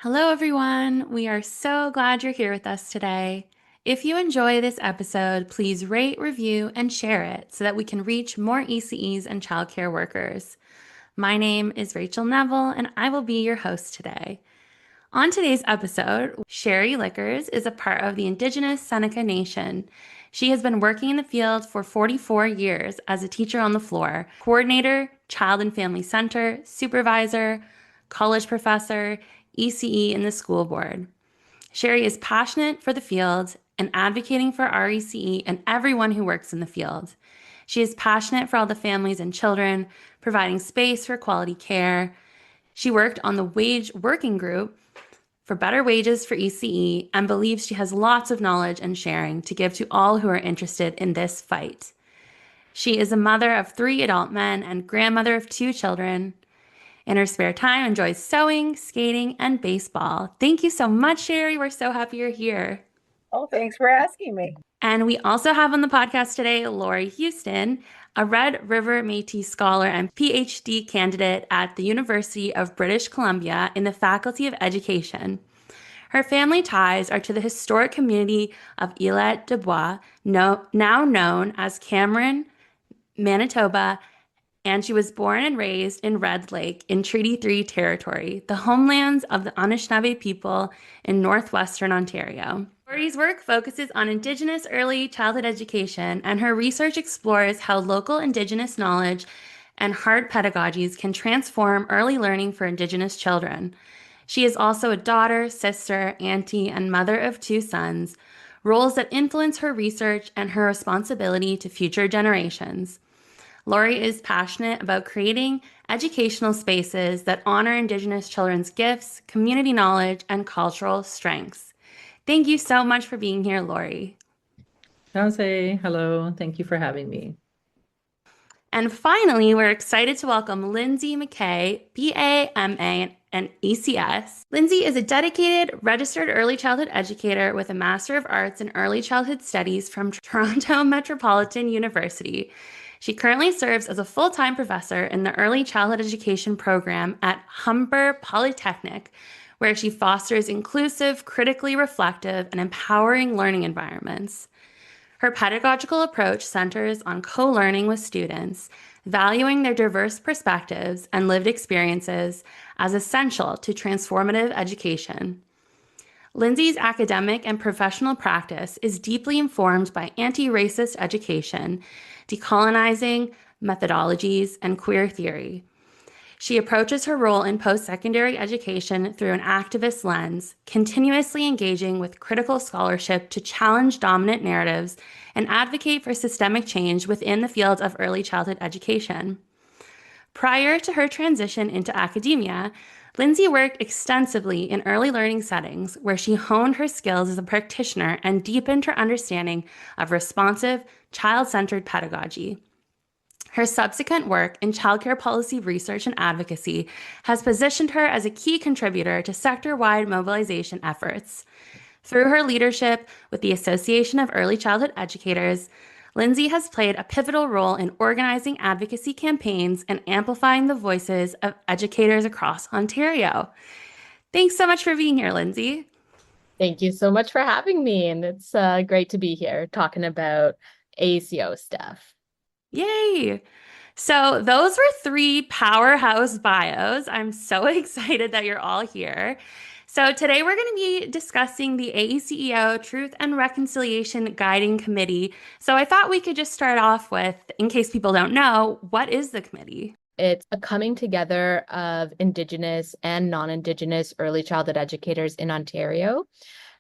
Hello, everyone. We are so glad you're here with us today. If you enjoy this episode, please rate, review, and share it so that we can reach more ECEs and childcare workers. My name is Rachel Neville, and I will be your host today. On today's episode, Sherri Lickers is a part of the Indigenous Seneca Nation. She has been working in the field for 44 years as a teacher on the floor, coordinator, child and family center, supervisor, college professor, ECE in the school board. Sherri is passionate for the field and advocating for RECE and everyone who works in the field. She is passionate for all the families and children, providing space for quality care. She worked on the wage working group for better wages for ECE and believes she has lots of knowledge and sharing to give to all who are interested in this fight. She is a mother of 3 adult men and grandmother of 2 children. In her spare time, enjoys sewing, skating, and baseball. Thank you so much, Sherri. We're so happy you're here. Oh, thanks for asking me. And we also have on the podcast today Lori Huston, a Red River Métis scholar and PhD candidate at the University of British Columbia in the Faculty of Education. Her family ties are to the historic community of Islet-des-Bois, now known as Cameron, Manitoba, and she was born and raised in Red Lake in Treaty 3 territory, the homelands of the Anishinaabe people in northwestern Ontario. Lori's work focuses on Indigenous early childhood education, and her research explores how local Indigenous knowledge and hard pedagogies can transform early learning for Indigenous children. She is also a daughter, sister, auntie, and mother of 2 sons, roles that influence her research and her responsibility to future generations. Lori is passionate about creating educational spaces that honor Indigenous children's gifts, community knowledge, and cultural strengths. Thank you so much for being here, Lori. Namaste. Hello. Thank you for having me. And finally, we're excited to welcome Lyndsay McKay, BA, MA, and ECS. Lyndsay is a dedicated, registered early childhood educator with a Master of Arts in Early Childhood Studies from Toronto Metropolitan University. She currently serves as a full-time professor in the Early Childhood Education program at Humber Polytechnic, where she fosters inclusive, critically reflective, and empowering learning environments. Her pedagogical approach centers on co-learning with students, valuing their diverse perspectives and lived experiences as essential to transformative education. Lyndsay's academic and professional practice is deeply informed by anti-racist education, decolonizing methodologies, and queer theory. She approaches her role in post-secondary education through an activist lens, continuously engaging with critical scholarship to challenge dominant narratives and advocate for systemic change within the field of early childhood education. Prior to her transition into academia, Lyndsay worked extensively in early learning settings where she honed her skills as a practitioner and deepened her understanding of responsive, child-centered pedagogy. Her subsequent work in childcare policy research and advocacy has positioned her as a key contributor to sector-wide mobilization efforts. Through her leadership with the Association of Early Childhood Educators, Lyndsay has played a pivotal role in organizing advocacy campaigns and amplifying the voices of educators across Ontario. Thanks so much for being here, Lyndsay. Thank you so much for having me. And it's great to be here talking about AECEO stuff. Yay! So those were 3 powerhouse bios. I'm so excited that you're all here. So today we're going to be discussing the AECEO Truth and Reconciliation Guiding Committee. So I thought we could just start off with, in case people don't know, what is the committee? It's a coming together of Indigenous and non-Indigenous early childhood educators in Ontario.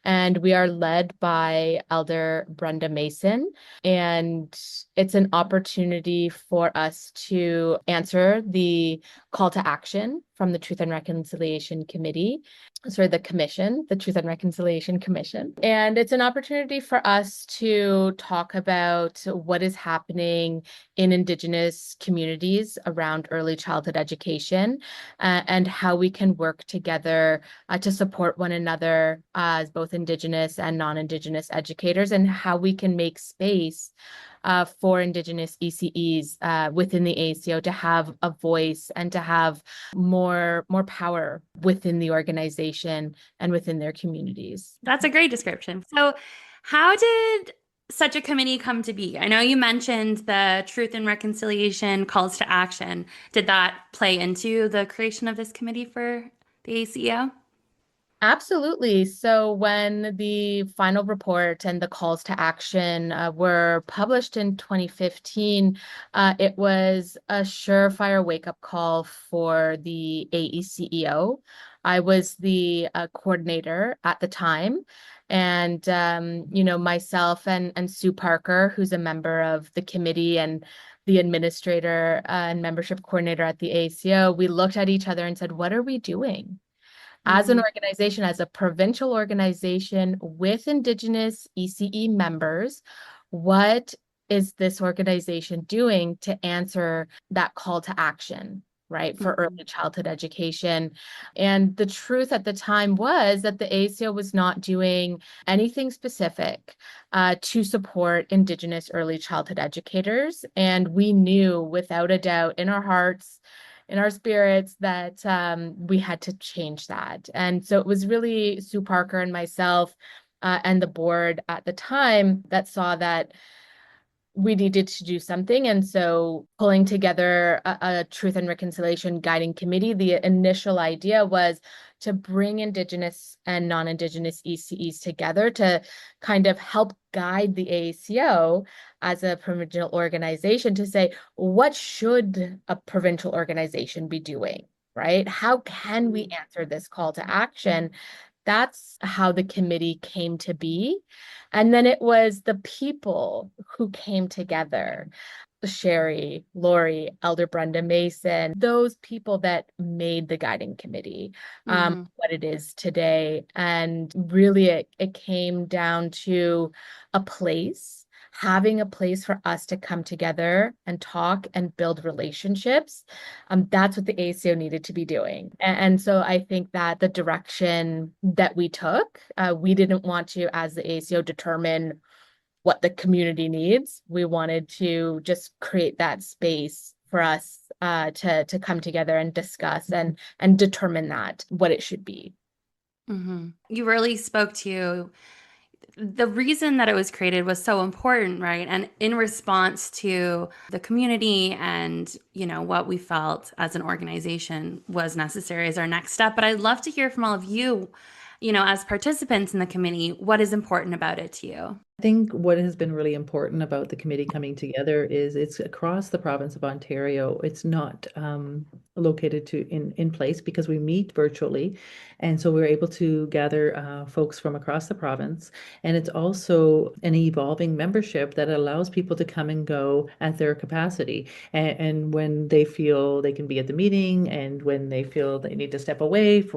And we are led by Elder Brenda Mason. And it's an opportunity for us to answer the call to action from the Truth and Reconciliation Committee, the Commission, the Truth and Reconciliation Commission. And it's an opportunity for us to talk about what is happening in Indigenous communities around early childhood education and how we can work together to support one another as both Indigenous and non-Indigenous educators, and how we can make space for Indigenous ECEs within the AECEO to have a voice and to have more power within the organization and within their communities. That's a great description. So, how did such a committee come to be? I know you mentioned the Truth and Reconciliation calls to action. Did that play into the creation of this committee for the AECEO? Absolutely. So when the final report and the calls to action were published in 2015, it was a surefire wake-up call for the AECEO. I was the coordinator at the time, and myself and Sue Parker, who's a member of the committee and the administrator and membership coordinator at the AECEO, we looked at each other and said, "What are we doing?" As an organization, as a provincial organization with Indigenous ECE members, what is this organization doing to answer that call to action, right, for early childhood education? And the truth at the time was that the AECEO was not doing anything specific to support Indigenous early childhood educators. And we knew without a doubt in our hearts, in our spirits, that we had to change that. And so it was really Sue Parker and myself and the board at the time that saw that we needed to do something. And so pulling together a Truth and Reconciliation Guiding Committee, the initial idea was to bring Indigenous and non-Indigenous ECEs together to kind of help guide the AECEO as a provincial organization to say, what should a provincial organization be doing, right? How can we answer this call to action? That's how the committee came to be. And then it was the people who came together. Sherri, Lori, Elder Brenda Mason, those people that made the guiding committee what it is today. And really it came down to a place, having a place for us to come together and talk and build relationships. That's what the AECEO needed to be doing. And so I think that the direction that we took, we didn't want to, as the AECEO, determine what the community needs. We wanted to just create that space for us to come together and discuss and determine that what it should be. You really spoke to the reason that it was created was so important, right? And in response to the community and, what we felt as an organization was necessary as our next step. But I'd love to hear from all of you, as participants in the committee, what is important about it to you? I think what has been really important about the committee coming together is it's across the province of Ontario. It's not located in place because we meet virtually. And so we're able to gather folks from across the province. And it's also an evolving membership that allows people to come and go at their capacity. And when they feel they can be at the meeting and when they feel they need to step away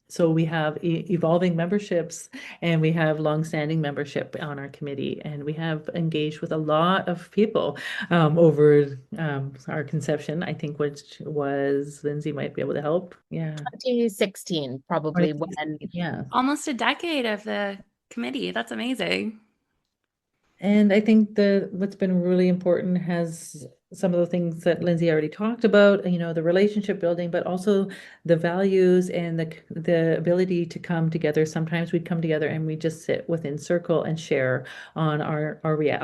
so we have evolving memberships and we have longstanding membership on our committee, and we have engaged with a lot of people over our conception, I think, which was, Lyndsay might be able to help. Yeah. 2016, probably when. Yeah. Almost a decade of the committee. That's amazing. And I think what's been really important has some of the things that Lyndsay already talked about, the relationship building, but also the values and the ability to come together. Sometimes we'd come together and we just sit within circle and share on our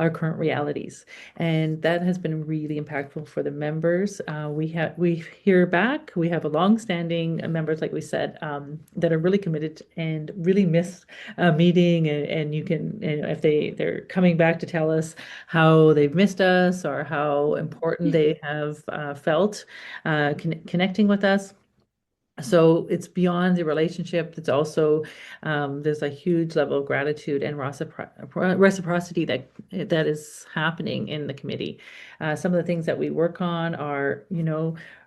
current realities. And that has been really impactful for the members. We hear back, we have a long-standing members, like we said, that are really committed and really miss a meeting, and you can, if they're coming back to tell us how they've missed us or how important they have felt connecting with us. So it's beyond the relationship. It's also there's a huge level of gratitude and reciprocity that is happening in the committee. Some of the things that we work on are,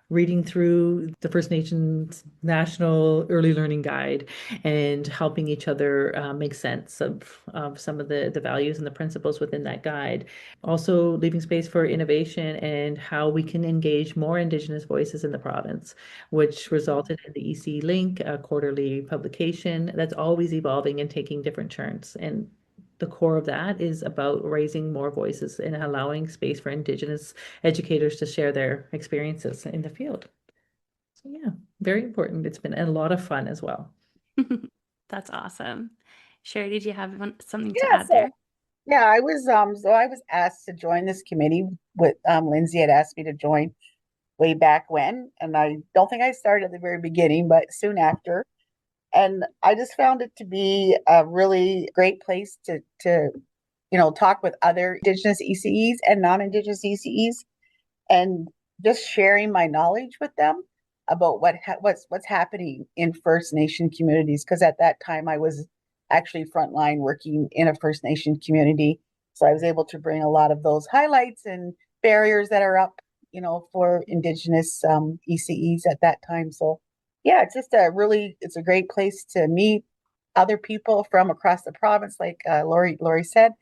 reading through the First Nations National Early Learning Guide and helping each other make sense of some of the values and the principles within that guide. Also leaving space for innovation and how we can engage more Indigenous voices in the province, which resulted in the EC Link, a quarterly publication that's always evolving and taking different turns. And the core of that is about raising more voices and allowing space for Indigenous educators to share their experiences in the field. So yeah, very important. It's been a lot of fun as well. That's awesome. Sherry, did you have something to Yeah, add there? I was asked to join this committee with Lyndsay had asked me to join way back when, and I don't think I started at the very beginning, but soon after. And I just found it to be a really great place to talk with other Indigenous ECEs and non-Indigenous ECEs, and just sharing my knowledge with them about what's happening in First Nation communities. Because at that time, I was actually frontline working in a First Nation community, so I was able to bring a lot of those highlights and barriers that are up, for Indigenous ECEs at that time. So yeah, it's a great place to meet other people from across the province, like Lori said,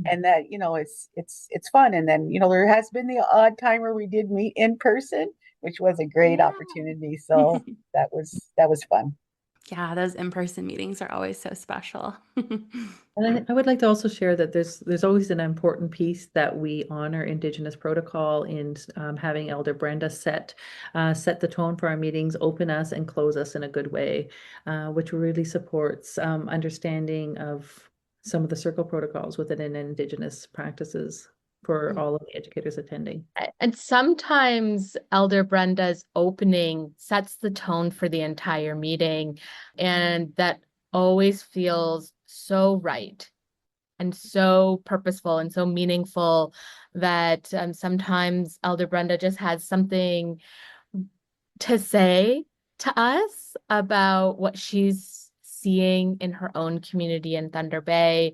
and that it's fun. And then there has been the odd time where we did meet in person, which was a great Yeah. opportunity. So that was fun. Yeah, those in-person meetings are always so special. And I would like to also share that there's always an important piece that we honor Indigenous protocol in having Elder Brenda set the tone for our meetings, open us and close us in a good way, which really supports understanding of some of the circle protocols within Indigenous practices for all of the educators attending. And sometimes Elder Brenda's opening sets the tone for the entire meeting, and that always feels so right and so purposeful and so meaningful that sometimes Elder Brenda just has something to say to us about what she's seeing in her own community in Thunder Bay,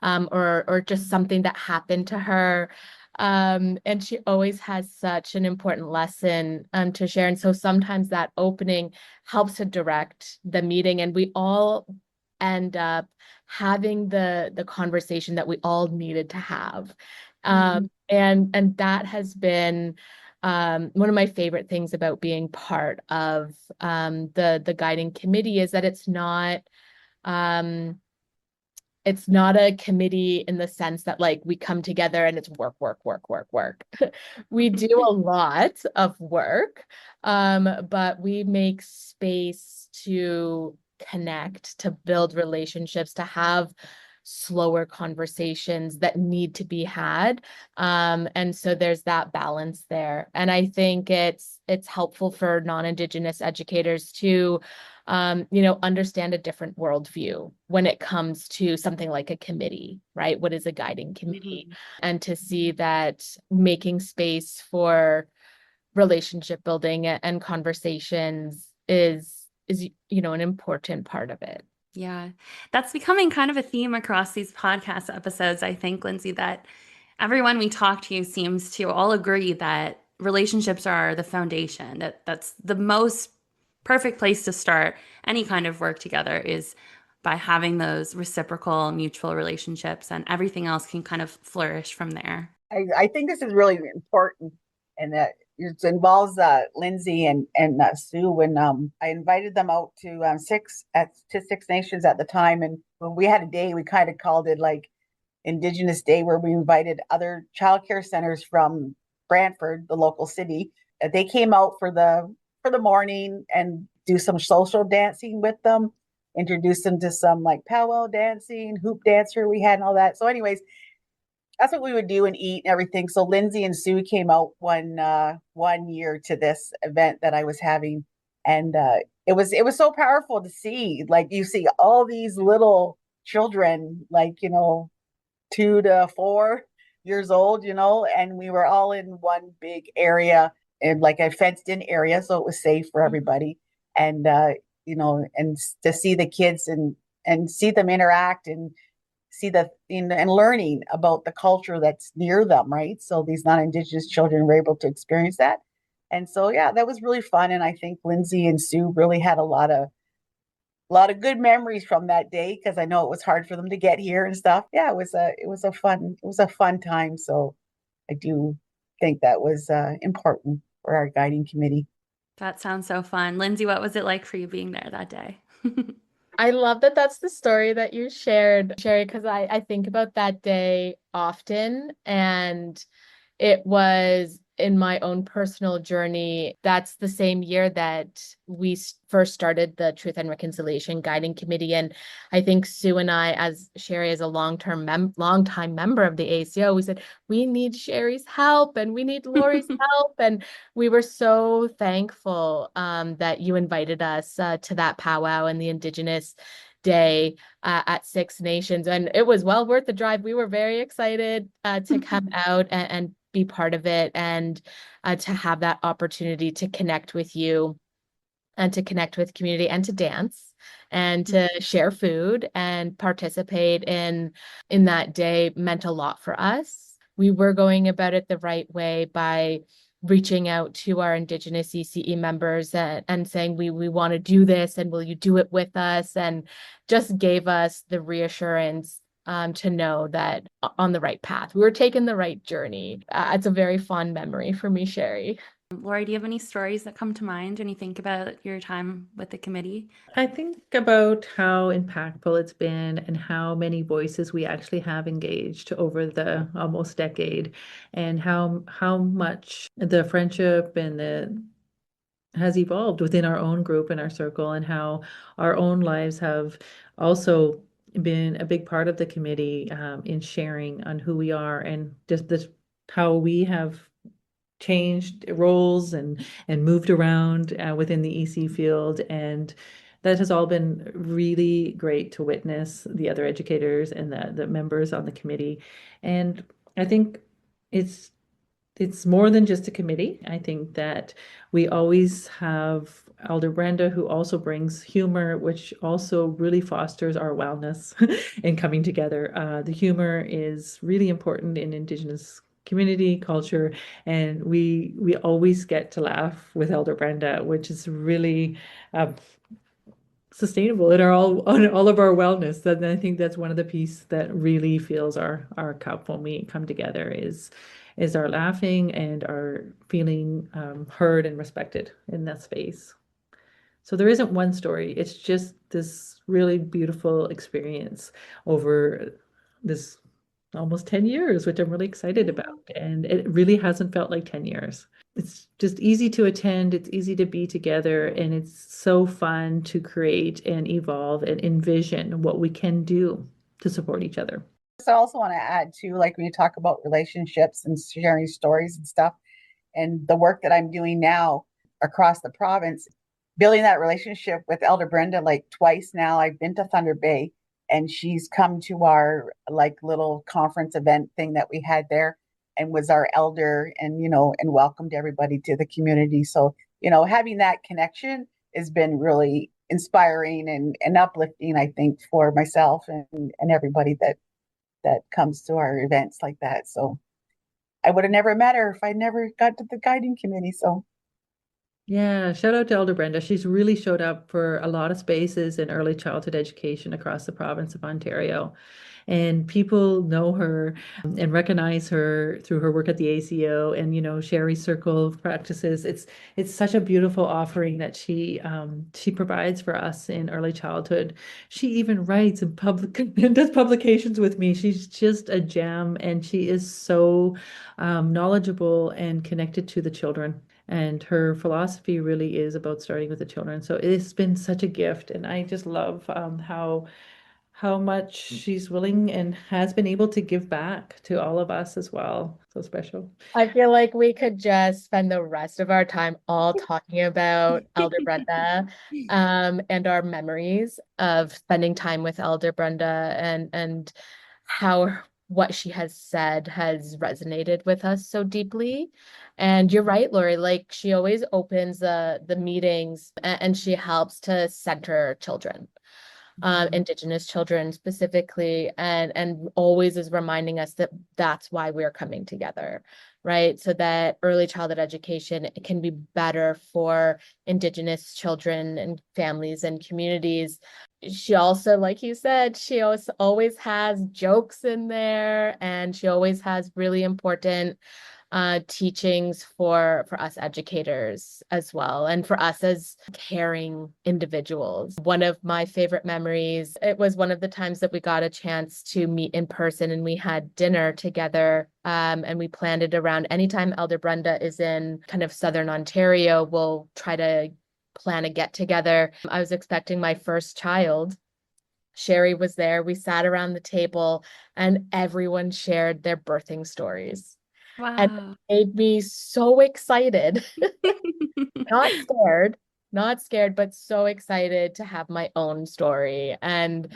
or just something that happened to her. And she always has such an important lesson to share. And so sometimes that opening helps to direct the meeting, and we all end up having the conversation that we all needed to have. And that has been one of my favorite things about being part of the guiding committee is that it's not a committee in the sense that like we come together and it's work, work, work, work, work. We do a lot of work, but we make space to connect, to build relationships, to have slower conversations that need to be had. And so there's that balance there. And I think it's helpful for non-Indigenous educators to understand a different worldview when it comes to something like a committee, right? What is a guiding committee? And to see that making space for relationship building and conversations is an important part of it. Yeah, that's becoming kind of a theme across these podcast episodes, I think, Lyndsay, that everyone we talk to seems to all agree that relationships are the foundation, that's the most perfect place to start any kind of work together is by having those reciprocal mutual relationships, and everything else can kind of flourish from there. I think this is really important, and that it involves Lyndsay and Sue. When I invited them out to Six Nations at the time, and when we had a day, we kind of called it like Indigenous Day, where we invited other childcare centers from Brantford, the local city. They came out for the morning and do some social dancing with them, introduce them to some like powwow dancing, hoop dancer we had, and all that. So, anyways, that's what we would do and eat and everything. So Lyndsay and Sue came out one year to this event that I was having, and it was so powerful to see. Like you see all these little children, like 2 to 4 years old, and we were all in one big area and like a fenced in area, so it was safe for everybody. And and to see the kids and see them interact and see and learning about the culture that's near them, right? So these non-Indigenous children were able to experience that. And so yeah, that was really fun. And I think Lyndsay and Sue really had a lot of good memories from that day, because I know it was hard for them to get here and stuff. Yeah, it was a fun time. So I do think that was important for our guiding committee. That sounds so fun. Lyndsay, what was it like for you being there that day? I love that that's the story that you shared, Sherri, because I think about that day often. And it was in my own personal journey. That's the same year that we first started the Truth and Reconciliation Guiding Committee. And I think Sue and I, as Sherri, as a long-time member of the AECEO, we said, we need Sherri's help and we need Lori's help. And we were so thankful that you invited us to that powwow and the Indigenous Day at Six Nations. And it was well worth the drive. We were very excited to come out and be part of it, and to have that opportunity to connect with you and to connect with community and to dance and to share food and participate in that day meant a lot for us. We were going about it the right way by reaching out to our Indigenous ECE members and saying, we want to do this, and will you do it with us? And just gave us the reassurance to know that on the right path, we were taking the right journey. It's a very fond memory for me, Sherri. Lori, do you have any stories that come to mind when you think about your time with the committee? I think about how impactful it's been and how many voices we actually have engaged over the almost decade, and how much the friendship and the has evolved within our own group and our circle, and how our own lives have also been a big part of the committee in sharing on who we are, and just this how we have changed roles and moved around within the EC field. And that has all been really great to witness, the other educators and the members on the committee. And I think it's more than just a committee. I think that we always have Elder Brenda, who also brings humor, which also really fosters our wellness in coming together. The humor is really important in Indigenous community culture, and we always get to laugh with Elder Brenda, which is really sustainable in all of our wellness. And I think that's one of the pieces that really fills our cup when we come together is our laughing and our feeling heard and respected in that space. So there isn't one story. It's just this really beautiful experience over this almost 10 years, which I'm really excited about. And it really hasn't felt like 10 years. It's just easy to attend, it's easy to be together, and it's so fun to create and evolve and envision what we can do to support each other. So I also want to add to, like, when you talk about relationships and sharing stories and stuff, and the work that I'm doing now across the province, building that relationship with Elder Brenda, like twice now. I've been to Thunder Bay, and she's come to our like little conference event thing that we had there, and was our elder, and and welcomed everybody to the community. So having that connection has been really inspiring and uplifting, I think, for myself and everybody that comes to our events like that. So I would have never met her if I never got to the guiding committee. So Yeah, shout out to Elder Brenda. She's really showed up for a lot of spaces in early childhood education across the province of Ontario. And people know her and recognize her through her work at the AECEO and, Sherri's circle of practices. It's such a beautiful offering that she provides for us in early childhood. She even writes and and does publications with me. She's just a gem, and she is so knowledgeable and connected to the children. And her philosophy really is about starting with the children. So it's been such a gift, and I just love how much she's willing and has been able to give back to all of us as well. So special. I feel like we could just spend the rest of our time all talking about Elder Brenda, and our memories of spending time with Elder Brenda, and how what she has said has resonated with us so deeply. And you're right, Lori, like she always opens the meetings and she helps to center children. Indigenous children specifically, and always is reminding us that that's why we're coming together, right? So that early childhood education can be better for Indigenous children and families and communities. She also, like you said, she always has jokes in there, and she always has really important teachings for us educators as well, and for us as caring individuals. One of my favorite memories, it was one of the times that we got a chance to meet in person, and we had dinner together, and we planned it around anytime Elder Brenda is in kind of Southern Ontario, we'll try to plan a get together. I was expecting my first child. Sherri was there. We sat around the table and everyone shared their birthing stories. And Wow. it made me so excited, not scared, but so excited to have my own story. And,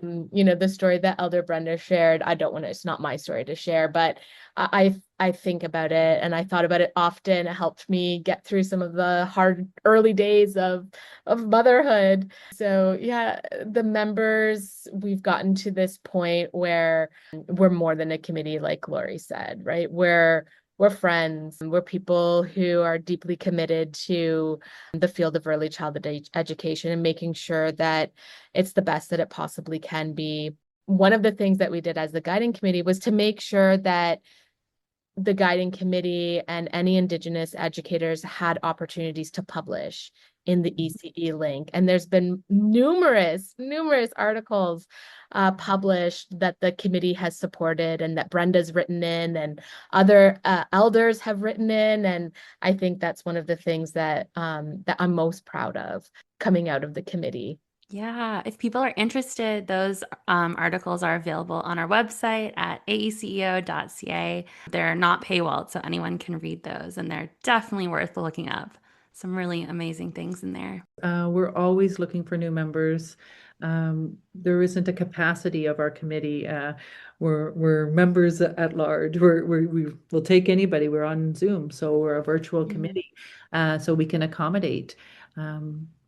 the story that Elder Brenda shared, I don't want to, it's not my story to share, but I think about it and I thought about it often. It helped me get through some of the hard early days of motherhood. So yeah, the members, we've gotten to this point where we're more than a committee, like Lori said, right? We're friends. We're people who are deeply committed to the field of early childhood education and making sure that it's the best that it possibly can be. One of the things that we did as the guiding committee was to make sure that the guiding committee and any Indigenous educators had opportunities to publish in the ECE link. And there's been numerous articles published that the committee has supported and that Brenda's written in and other elders have written in. And I think that's one of the things that that I'm most proud of coming out of the committee. Yeah, if people are interested, those articles are available on our website at aeceo.ca. They're not paywalled, so anyone can read those, and they're definitely worth looking up. Some really amazing things in there. We're always looking for new members. There isn't a capacity of our committee. We're members at large. We'll take anybody. We're on Zoom, so we're a virtual committee, so we can accommodate.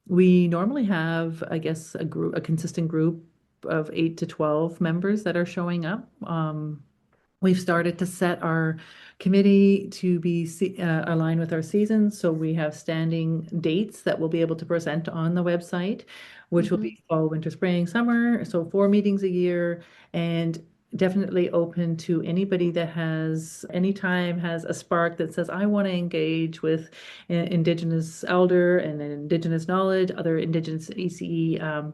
We normally have, I guess, a consistent group of 8 to 12 members that are showing up. We've started to set our committee to be aligned with our seasons. So we have standing dates that we'll be able to present on the website, which will be fall, winter, spring, summer. So 4 meetings a year, and definitely open to anybody that anytime has a spark that says, I want to engage with Indigenous elder and Indigenous knowledge, other Indigenous ECE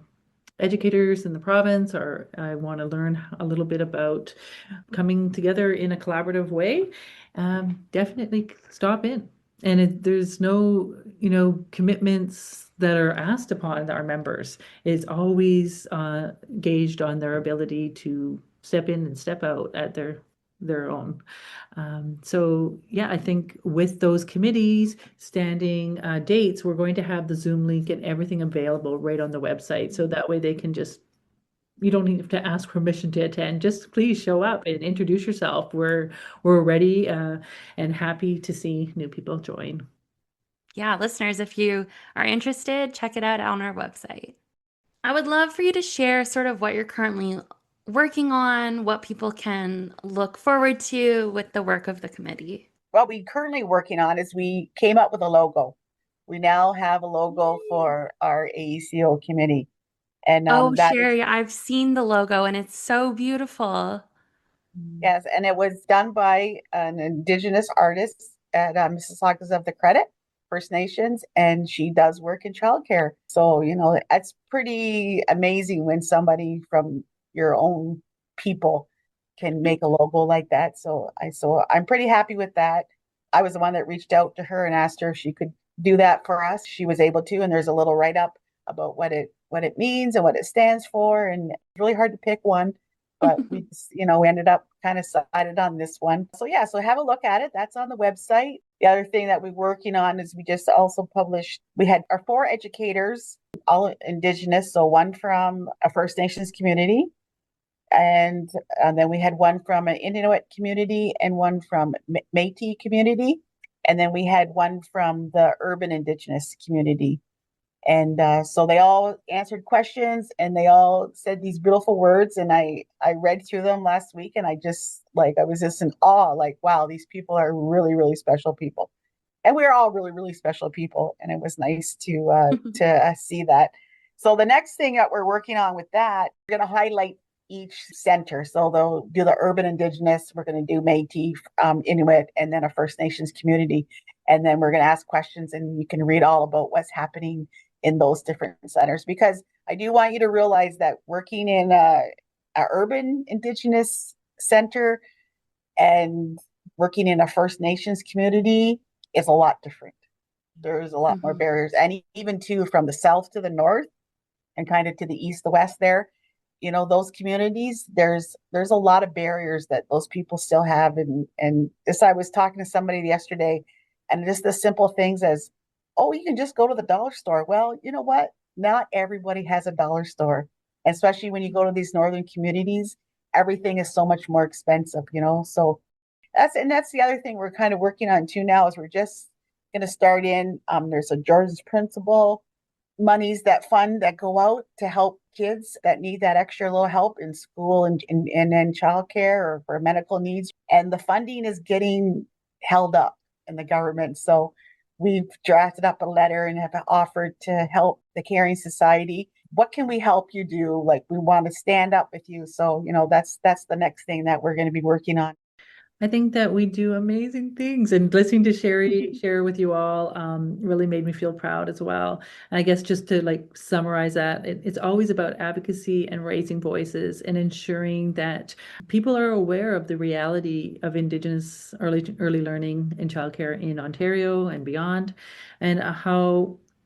educators in the province, or I want to learn a little bit about coming together in a collaborative way, definitely stop in. And there's no, commitments that are asked upon our members. It's always gauged on their ability to step in and step out at their own. So yeah, I think with those committees standing dates, we're going to have the Zoom link and everything available right on the website. So that way they can you don't need to ask permission to attend. Just please show up and introduce yourself. We're ready and happy to see new people join. Yeah, listeners, if you are interested, check it out on our website. I would love for you to share sort of what you're currently working on, what people can look forward to with the work of the committee. What we're currently working on is we came up with a logo. We now have a logo for our AECEO committee. And Sherri, I've seen the logo and it's so beautiful. Yes, and it was done by an Indigenous artist at Mississaugas of the Credit First Nations, and she does work in childcare. So, it's pretty amazing when somebody from your own people can make a logo like that. So I'm pretty happy with that. I was the one that reached out to her and asked her if she could do that for us. She was able to, and there's a little write-up about what it means and what it stands for, and it's really hard to pick one. But we ended up kind of decided on this one. So yeah, so have a look at it. That's on the website. The other thing that we're working on is we just also published, we had our 4 educators, all Indigenous. So one from a First Nations community, and then we had one from an Inuit community and one from Métis community. And then we had one from the urban Indigenous community. And so they all answered questions and they all said these beautiful words. And I read through them last week and I was just in awe, like, wow, these people are really, really special people. And we're all really, really special people. And it was nice to see that. So the next thing that we're working on with that, we're going to highlight each center. So they'll do the urban Indigenous, we're going to do Métis, Inuit, and then a First Nations community. And then we're going to ask questions, and you can read all about what's happening in those different centers. Because I do want you to realize that working in a urban Indigenous center and working in a First Nations community is a lot different. There's a lot more barriers, and even too from the south to the north and kind of to the east, the west there, you know, those communities, there's a lot of barriers that those people still have. And this, I was talking to somebody yesterday, and just the simple things as, oh, you can just go to the dollar store. Well, you know what? Not everybody has a dollar store, especially when you go to these northern communities. Everything is so much more expensive, you know. So that's the other thing we're kind of working on too now, is we're just going to start in. There's a Jordan's principle monies that fund that go out to help kids that need that extra little help in school and in childcare or for medical needs. And the funding is getting held up in the government. So we've drafted up a letter and have offered to help the Caring Society. What can we help you do? Like, we want to stand up with you. So, you know, that's the next thing that we're going to be working on. I think that we do amazing things, and listening to Sherri share with you all really made me feel proud as well. And I guess just to like summarize that, it's always about advocacy and raising voices and ensuring that people are aware of the reality of Indigenous early learning and childcare in Ontario and beyond, and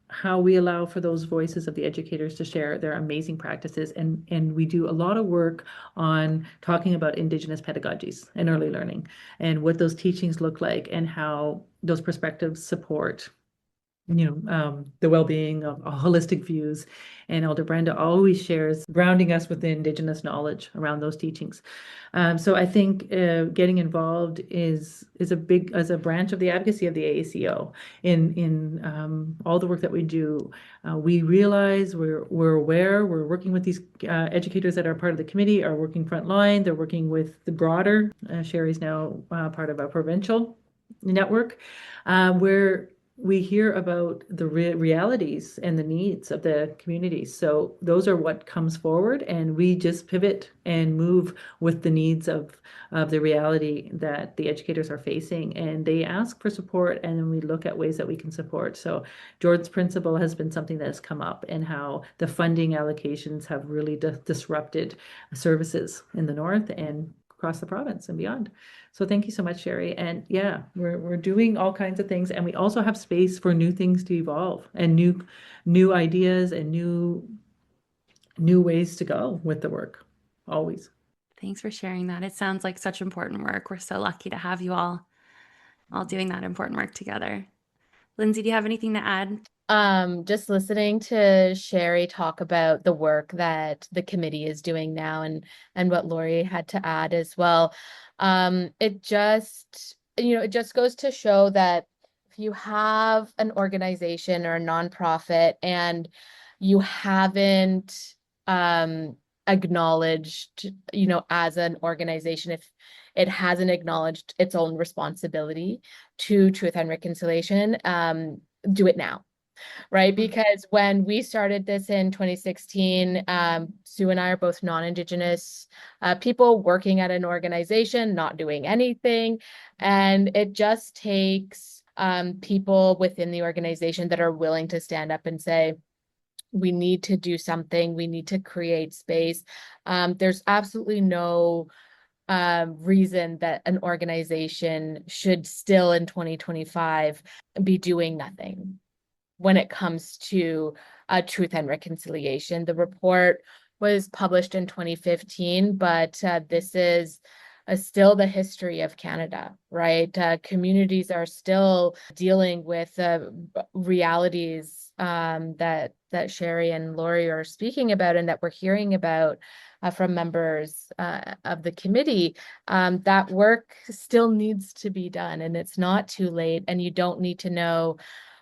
how we allow for those voices of the educators to share their amazing practices. And we do a lot of work on talking about Indigenous pedagogies and early learning and what those teachings look like and how those perspectives support the well-being of holistic views. And Elder Brenda always shares grounding us with the Indigenous knowledge around those teachings. So I think getting involved is a branch of the advocacy of the AECEO in all the work that we do. We realize we're aware, we're working with these educators that are part of the committee, are working frontline, they're working with the broader, Sherri's now part of a provincial network, where we hear about the realities and the needs of the community. So those are what comes forward, and we just pivot and move with the needs of the reality that the educators are facing, and they ask for support, and then we look at ways that we can support. So Jordan's principle has been something that has come up, and how the funding allocations have really disrupted services in the north and across the province and beyond. So thank you so much, Sherri. And yeah, we're doing all kinds of things, and we also have space for new things to evolve and new ideas and new ways to go with the work, always. Thanks for sharing that. It sounds like such important work. We're so lucky to have you all doing that important work together. Lyndsay, do you have anything to add? Just listening to Sherri talk about the work that the committee is doing now, and what Lori had to add as well. It just goes to show that if you have an organization or a nonprofit and you haven't acknowledged, as an organization, if it hasn't acknowledged its own responsibility to truth and reconciliation, do it now. Right? Because when we started this in 2016, Sue and I are both non-Indigenous people working at an organization, not doing anything. And it just takes people within the organization that are willing to stand up and say, we need to do something. We need to create space. There's absolutely no reason that an organization should still in 2025 be doing nothing when it comes to truth and reconciliation. The report was published in 2015, but this is still the history of Canada, right? Communities are still dealing with realities that Sherri and Lori are speaking about, and that we're hearing about from members of the committee. That work still needs to be done, and it's not too late, and you don't need to know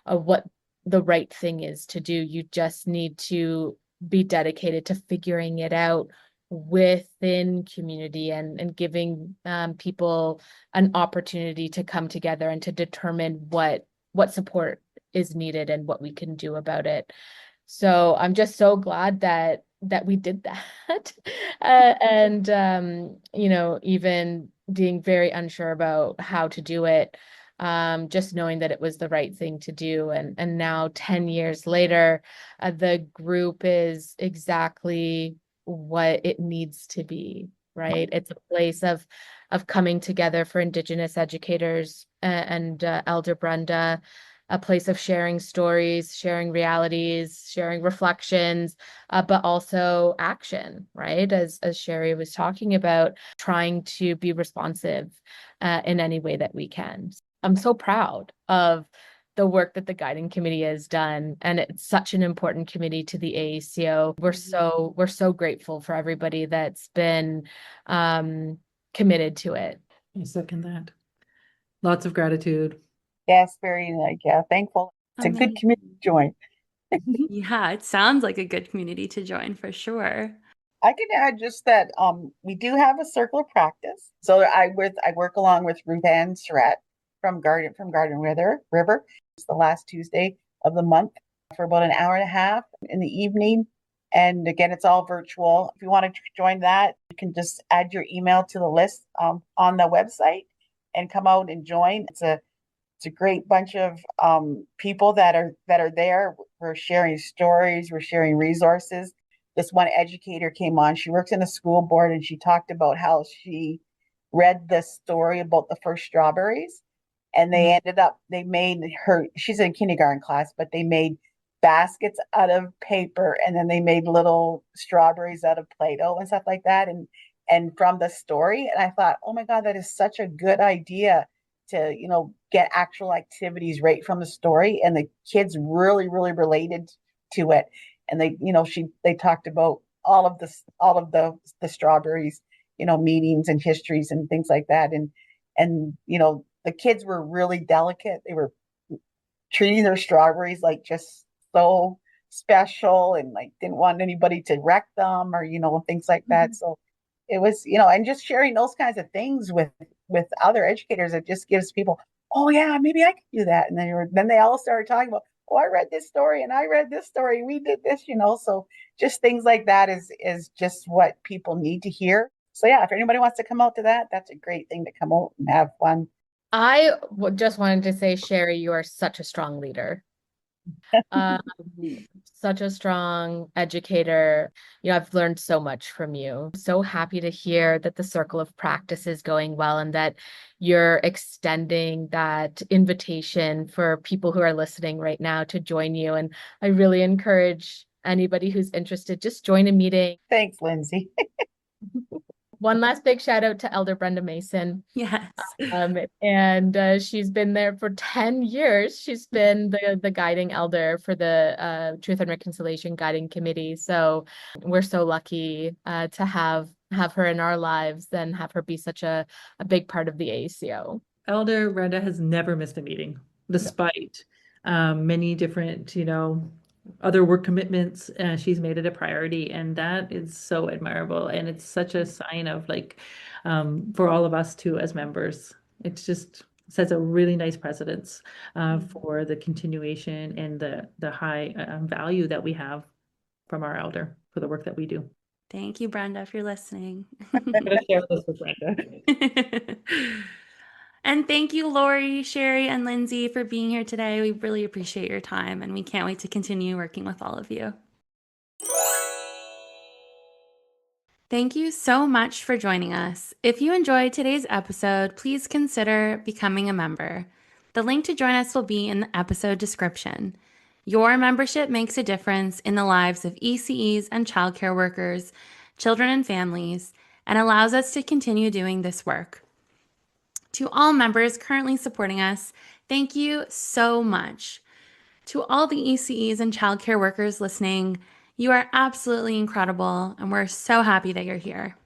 what the right thing is to do. You just need to be dedicated to figuring it out within community and giving people an opportunity to come together and to determine what support is needed and what we can do about it. So I'm just so glad that that we did that. And even being very unsure about how to do it, just knowing that it was the right thing to do. And now 10 years later, the group is exactly what it needs to be, right? It's a place of coming together for Indigenous educators, and Elder Brenda, a place of sharing stories, sharing realities, sharing reflections, but also action, right? As Sherri was talking about, trying to be responsive in any way that we can. I'm so proud of the work that the guiding committee has done, and it's such an important committee to the AECEO. We're so grateful for everybody that's been committed to it. I second that. Lots of gratitude. Yes, very thankful. It's a good community to join. Yeah, it sounds like a good community to join for sure. I can add just that we do have a circle of practice. So I work along with Ruth Ann Surratt from Garden River. It's the last Tuesday of the month for about an hour and a half in the evening. And again, it's all virtual. If you want to join that, you can just add your email to the list on the website and come out and join. It's a great bunch of people that are there. We're sharing stories, we're sharing resources. This one educator came on. She works in a school board, and she talked about how she read the story about the first strawberries, and they made her. She's in kindergarten class, but they made baskets out of paper, and then they made little strawberries out of Play-Doh and stuff like that, and from the story. And I thought, oh my God, that is such a good idea to get actual activities right from the story, and the kids really related to it. And they talked about all of the strawberries, meanings and histories and things like that. And the kids were really delicate. They were treating their strawberries like just so special, and like didn't want anybody to wreck them or things like that. So it was, and just sharing those kinds of things with other educators, it just gives people, oh yeah, maybe I could do that. And then they all started talking about, oh, I read this story and I read this story and we did this, so just things like that is just what people need to hear. So yeah, if anybody wants to come out to that, that's a great thing to come out and have fun. I just wanted to say, Sherri, you are such a strong leader. Such a strong educator. I've learned so much from you. So happy to hear that the circle of practice is going well, and that you're extending that invitation for people who are listening right now to join you. And I really encourage anybody who's interested, just join a meeting. Thanks, Lyndsay. One last big shout out to Elder Brenda Mason. Yes. And she's been there for 10 years. She's been the guiding elder for the Truth and Reconciliation Guiding Committee. So we're so lucky to have her in our lives and have her be such a big part of the AECEO. Elder Brenda has never missed a meeting, despite many different, other work commitments. She's made it a priority, and that is so admirable. And it's such a sign of for all of us too as members. It just sets a really nice precedence for the continuation and the high value that we have from our elder for the work that we do. Thank you, Brenda, if you're listening. I'm going to share this with Brenda. And thank you, Lori, Sherri, and Lyndsay for being here today. We really appreciate your time, and we can't wait to continue working with all of you. Thank you so much for joining us. If you enjoyed today's episode, please consider becoming a member. The link to join us will be in the episode description. Your membership makes a difference in the lives of ECEs and childcare workers, children and families, and allows us to continue doing this work. To all members currently supporting us, thank you so much. To all the ECEs and childcare workers listening, you are absolutely incredible, and we're so happy that you're here.